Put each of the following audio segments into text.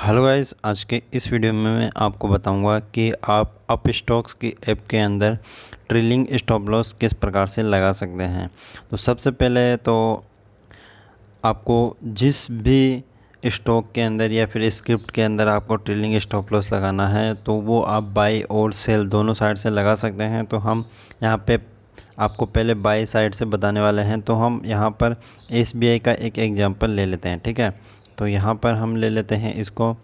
Hello guys, आज के इस वीडियो में मैं आपको बताऊंगा कि आप अप स्टॉक्स की ऐप के अंदर ट्रेलिंग स्टॉप लॉस किस प्रकार से लगा सकते हैं। तो सबसे पहले तो आपको जिस भी स्टॉक के अंदर या फिर स्क्रिप्ट के अंदर आपको ट्रेलिंग स्टॉप लॉस लगाना है तो वो आप बाई और सेल दोनों साइड से लगा सकते हैं। तो हम यहाँ पे आपको पहले बाई साइड से बताने वाले हैं। तो हम यहाँ पर SBI का एक एग्जांपल ले लेते हैं, ठीक है। तो यहाँ पर हम ले लेते हैं इसको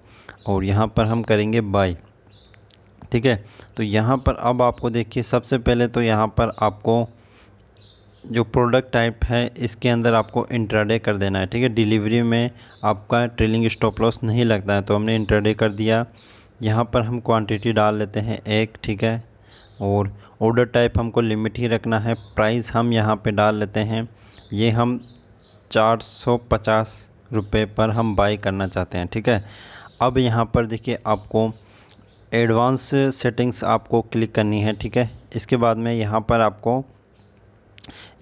और यहाँ पर हम करेंगे बाई, ठीक है। तो यहाँ पर अब आपको देखिए, सबसे पहले तो यहाँ पर आपको जो प्रोडक्ट टाइप है इसके अंदर आपको इंट्राडे कर देना है, ठीक है। डिलीवरी में आपका ट्रेलिंग स्टॉप लॉस नहीं लगता है, तो हमने इंट्राडे कर दिया। यहाँ पर हम क्वांटिटी डाल लेते हैं एक, ठीक है। और ऑर्डर टाइप हमको लिमिट ही रखना है। प्राइस हम यहाँ पे डाल लेते हैं, ये हम 450 रुपये पर हम बाई करना चाहते हैं, ठीक है। अब यहाँ पर देखिए, आपको एडवांस सेटिंग्स आपको क्लिक करनी है, ठीक है। इसके बाद में यहाँ पर आपको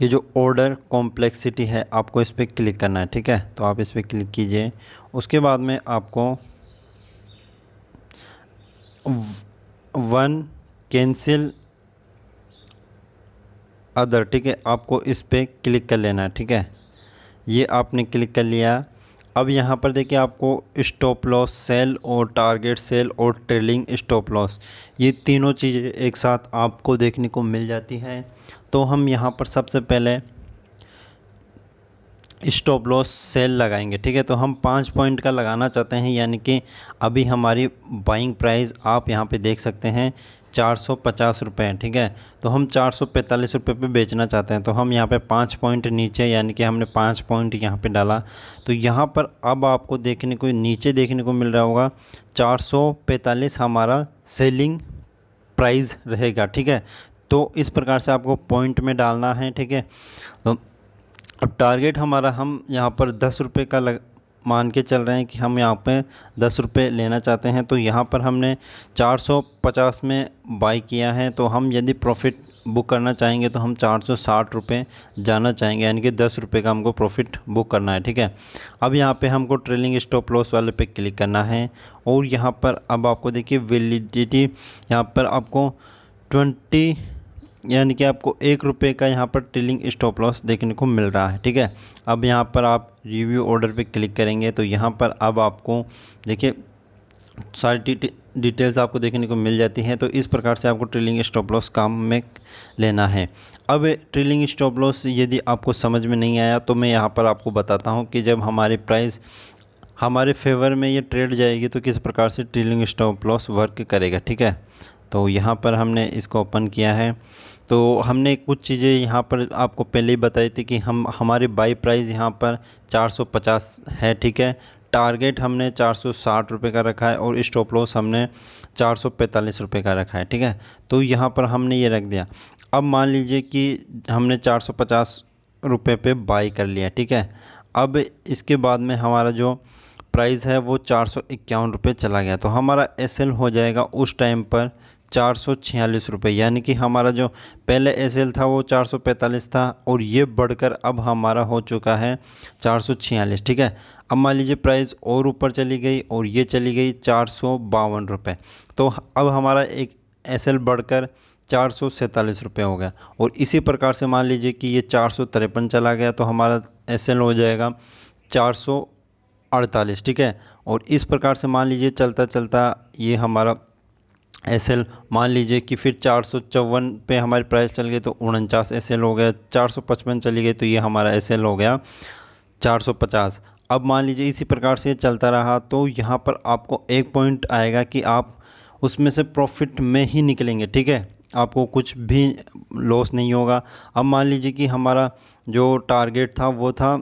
ये जो ऑर्डर कॉम्प्लेक्सिटी है आपको इस पर क्लिक करना है, ठीक है। तो आप इस पर क्लिक कीजिए। उसके बाद में आपको वन कैंसिल अदर, ठीक है, आपको इस पर क्लिक कर लेना है, ठीक है। ये आपने क्लिक कर लिया। अब यहाँ पर देखिए, आपको स्टॉप लॉस सेल और टारगेट सेल और ट्रेलिंग स्टॉप लॉस, ये तीनों चीज़ें एक साथ आपको देखने को मिल जाती हैं। तो हम यहाँ पर सबसे पहले स्टॉप लॉस सेल लगाएंगे, ठीक है। तो हम 5 पॉइंट का लगाना चाहते हैं, यानी कि अभी हमारी बाइंग प्राइस आप यहाँ पे देख सकते हैं 450 रुपये है, ठीक है। तो हम 445 रुपये पे बेचना चाहते हैं। तो हम यहाँ पे 5 पॉइंट नीचे, यानी कि हमने 5 पॉइंट यहाँ पे डाला। तो यहाँ पर अब आपको देखने को नीचे देखने को मिल रहा होगा 445 हमारा सेलिंग प्राइस रहेगा, ठीक है। तो इस प्रकार से आपको पॉइंट में डालना है, ठीक है। तो अब टारगेट हमारा, हम यहाँ पर 10 रुपये का मान के चल रहे हैं कि हम यहाँ पे 10 रुपये लेना चाहते हैं। तो यहाँ पर हमने 450 में बाई किया है। तो हम यदि प्रॉफिट बुक करना चाहेंगे तो हम 460 रुपये जाना चाहेंगे, यानी कि 10 रुपये का हमको प्रॉफिट बुक करना है, ठीक है। अब यहाँ पे हमको ट्रेलिंग स्टॉप लॉस वाले पे क्लिक करना है और यहाँ पर अब आपको देखिए वैलिडिटी, यहाँ पर आपको 20, यानी कि आपको 1 रुपये का यहाँ पर ट्रेलिंग स्टॉप लॉस देखने को मिल रहा है, ठीक है। अब यहाँ पर आप रिव्यू ऑर्डर पे क्लिक करेंगे तो यहाँ पर अब आपको देखिए सारी डिटेल्स आपको देखने को मिल जाती हैं। तो इस प्रकार से आपको ट्रेलिंग स्टॉप लॉस काम में लेना है। अब ट्रेलिंग स्टॉप लॉस यदि आपको समझ में नहीं आया तो मैं यहाँ पर आपको बताता हूँ कि जब हमारी प्राइस हमारे फेवर में ये ट्रेड जाएगी तो किस प्रकार से ट्रेलिंग स्टॉप लॉस वर्क करेगा, ठीक है। तो यहाँ पर हमने इसको ओपन किया है। तो हमने कुछ चीज़ें यहाँ पर आपको पहले ही बताई थी कि हमारी बाई प्राइस यहाँ पर 450 है, ठीक है। टारगेट हमने 460 रुपये का रखा है और स्टॉप लॉस हमने 445 रुपये का रखा है, ठीक है। तो यहाँ पर हमने ये रख दिया। अब मान लीजिए कि हमने 450 रुपये पे बाई कर लिया, ठीक है। अब इसके बाद में हमारा जो प्राइस है वो 451 रुपये चला गया। तो हमारा SL हो जाएगा उस टाइम पर 446 रुपये, यानी कि हमारा जो पहले SL था वो 445 था और ये बढ़कर अब हमारा हो चुका है 446, ठीक है। अब मान लीजिए प्राइस और ऊपर चली गई और ये चली गई 452 रुपये। तो अब हमारा एक SL बढ़कर 447 रुपये हो गया। और इसी प्रकार से मान लीजिए कि ये 453 चला गया तो हमारा SL हो जाएगा 448, ठीक है। और इस प्रकार से मान लीजिए चलता चलता ये हमारा SL, मान लीजिए कि फिर 454 पे हमारी प्राइस चल गई तो 49 SL हो गया। 455 चली गई तो ये हमारा SL हो गया 450। अब मान लीजिए इसी प्रकार से चलता रहा तो यहाँ पर आपको एक पॉइंट आएगा कि आप उसमें से प्रॉफिट में ही निकलेंगे, ठीक है। आपको कुछ भी लॉस नहीं होगा। अब मान लीजिए कि हमारा जो टारगेट था वो था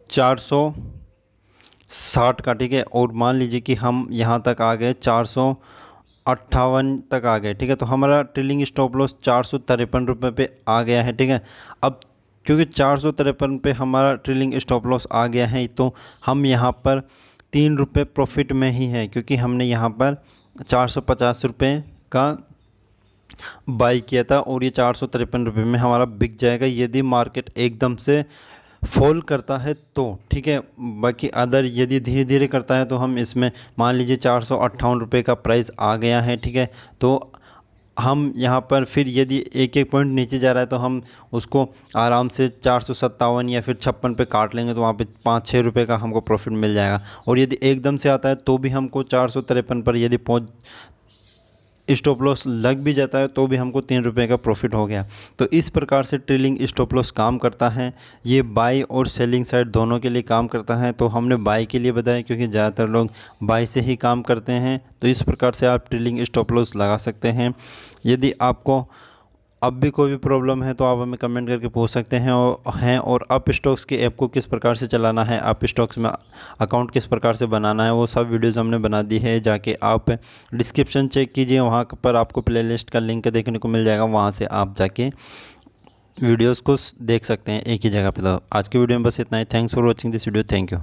460 का, ठीक है। और मान लीजिए कि हम यहाँ तक आ गए 458 तक आ गए, ठीक है। तो हमारा ट्रेलिंग स्टॉप लॉस 453 रुपये पे आ गया है, ठीक है। अब क्योंकि 453 पे हमारा ट्रेलिंग स्टॉप लॉस आ गया है तो हम यहाँ पर 3 रुपये प्रॉफिट में ही है, क्योंकि हमने यहाँ पर 450 रुपये का बाई किया था और ये 453 रुपये में हमारा बिक जाएगा यदि मार्केट एकदम से फॉल करता है तो ठीक है। बाकी अदर यदि धीरे धीरे करता है तो हम इसमें मान लीजिए 458 रुपये का प्राइस आ गया है, ठीक है। तो हम यहाँ पर फिर यदि एक एक पॉइंट नीचे जा रहा है तो हम उसको आराम से 457 या फिर 56 पे काट लेंगे, तो वहाँ पे 5-6 रुपये का हमको प्रॉफिट मिल जाएगा। और यदि एकदम से आता है तो भी हमको 453 पर यदि पहुँच स्टॉप लॉस लग भी जाता है तो भी हमको 3 रुपये का प्रॉफिट हो गया। तो इस प्रकार से ट्रेलिंग स्टॉप लॉस काम करता है। ये बाई और सेलिंग साइड दोनों के लिए काम करता है। तो हमने बाई के लिए बताया क्योंकि ज़्यादातर लोग बाई से ही काम करते हैं। तो इस प्रकार से आप ट्रेलिंग स्टॉप लॉस लगा सकते हैं। यदि आपको अब भी कोई भी प्रॉब्लम है तो आप हमें कमेंट करके पूछ सकते हैं। और अप स्टॉक्स की ऐप को किस प्रकार से चलाना है, अप स्टॉक्स में अकाउंट किस प्रकार से बनाना है, वो सब वीडियोस हमने बना दी है। जाके आप डिस्क्रिप्शन चेक कीजिए, वहाँ पर आपको प्लेलिस्ट का लिंक देखने को मिल जाएगा। वहाँ से आप जाके वीडियोज़ को देख सकते हैं एक ही जगह पर। तो आज की वीडियो में बस इतना ही। Thanks for watching this video. Thank you.